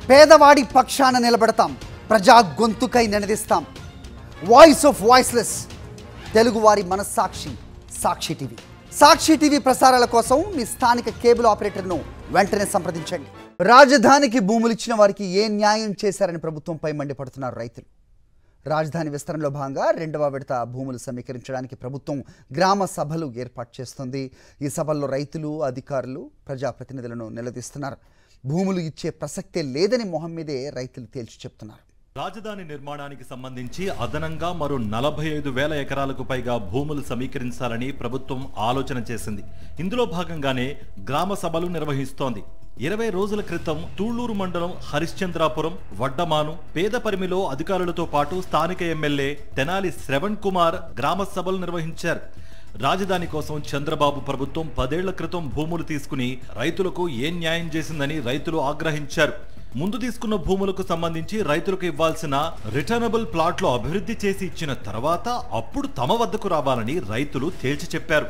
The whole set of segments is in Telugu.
పేదవాడి పక్షాన నిలబడతాం, ప్రజా గొంతుకై నినదిస్తాం. వాయిస్ ఆఫ్ వాయిస్లెస్, తెలుగువారి మనస్సాక్షి సాక్షి టీవీ. సాక్షి టీవీ ప్రసారాల కోసం మీ స్థానిక కేబుల్ ఆపరేటర్ను వెంటనే సంప్రదించండి. రాజధానికి భూములు ఇచ్చిన వారికి ఏ న్యాయం చేశారని ప్రభుత్వంపై మండిపడుతున్నారు రైతులు. రాజధాని విస్తరణలో భాగంగా 2వ విడత భూములు సమీకరించడానికి ప్రభుత్వం గ్రామ సభలు ఏర్పాటు చేస్తుంది. ఈ సభల్లో రైతులు, అధికారులు, ప్రజాప్రతినిధులను నిలదీస్తున్నారు. భూములు ఇచ్చే ప్రసక్తే లేదని మొహం మీదే రైతులు తేల్చి చెప్తున్నారు. రాజధాని నిర్మాణానికి సంబంధించి అదనంగా మరో 45,000 ఎకరాలకు పైగా భూములు సమీకరించాలని ప్రభుత్వం ఆలోచన చేసింది. ఇందులో భాగంగానే గ్రామ సభలు నిర్వహిస్తోంది. 20 రోజుల క్రితం తూళ్లూరు మండలం హరిశ్చంద్రాపురం, వడ్డమాను, పేదపరిమిలో అధికారులతో పాటు స్థానిక ఎమ్మెల్యే తెనాలి శ్రవణ్ కుమార్ గ్రామ సభలు నిర్వహించారు. రాజధాని కోసం చంద్రబాబు ప్రభుత్వం 10 ఏళ్ల క్రితం భూములు తీసుకుని రైతులకు ఏం న్యాయం చేసిందని రైతులు ఆగ్రహించారు. ముందు తీసుకున్న భూములకు సంబంధించి రైతులకు ఇవ్వాల్సిన రిటర్నబుల్ ప్లాట్లు అభివృద్ధి చేసి ఇచ్చిన తర్వాత అప్పుడు తమ వద్దకు రావాలని రైతులు తేల్చి చెప్పారు.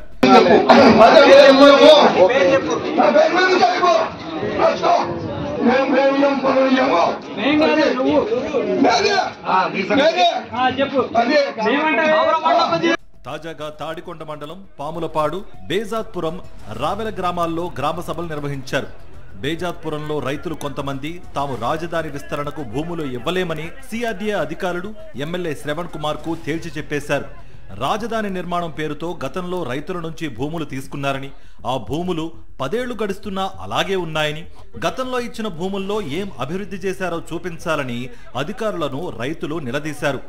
తాజాగా తాడికొండ మండలం పాములపాడు, బేజాత్పురం, రావెల గ్రామాల్లో గ్రామ సభలు నిర్వహించారు. బేజాత్పురంలో రైతులు కొంతమంది తాము రాజధాని విస్తరణకు భూములు ఇవ్వలేమని సిఆర్డీఏ అధికారులు ఎమ్మెల్యే శ్రవణ్ కుమార్ కు తేల్చి చెప్పేశారు. రాజధాని నిర్మాణం పేరుతో గతంలో రైతుల నుంచి భూములు తీసుకున్నారని, ఆ భూములు 10 ఏళ్లు గడుస్తున్నా అలాగే ఉన్నాయని, గతంలో ఇచ్చిన భూముల్లో ఏం అభివృద్ధి చేశారో చూపించాలని అధికారులను రైతులు నిలదీశారు.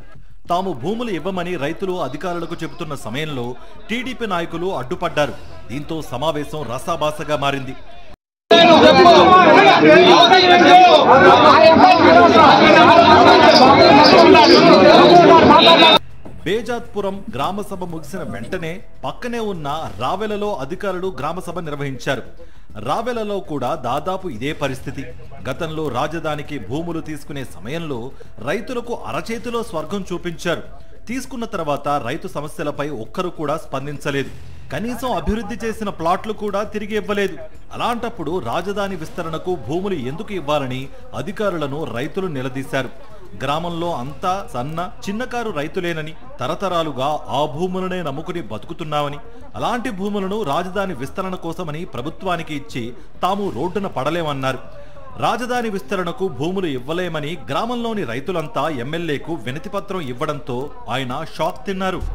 తాము భూములు ఇవ్వమని రైతులు అధికారులకు చెబుతున్న సమయంలో టీడీపీ నాయకులు అడ్డుపడ్డారు. దీంతో సమావేశం రసాభాసగా మారింది. బేజాత్పురం గ్రామ సభ ముగిసిన వెంటనే పక్కనే ఉన్న రావెలలో అధికారులు గ్రామ సభ నిర్వహించారు. రావెలలో కూడా దాదాపు ఇదే పరిస్థితి. గతంలో రాజధానికి భూములు తీసుకునే సమయంలో రైతులకు అరచేతిలో స్వర్గం చూపించారు. తీసుకున్న తర్వాత రైతు సమస్యలపై ఒక్కరు కూడా స్పందించలేదు. కనీసం అభివృద్ధి చేసిన ప్లాట్లు కూడా తిరిగి ఇవ్వలేదు. అలాంటప్పుడు రాజధాని విస్తరణకు భూములు ఎందుకు ఇవ్వాలని అధికారులను రైతులు నిలదీశారు. గ్రామంలో అంతా సన్న చిన్నకారు రైతులేనని, తరతరాలుగా ఆ భూములనే నమ్ముకుని బతుకుతున్నామని, అలాంటి భూములను రాజధాని విస్తరణ కోసమని ప్రభుత్వానికి ఇచ్చి తాము రోడ్డున పడలేమన్నారు. రాజధాని విస్తరణకు భూములు ఇవ్వలేమని గ్రామంలోని రైతులంతా ఎమ్మెల్యేకు వినతిపత్రం ఇవ్వడంతో ఆయన షాక్ తిన్నారు.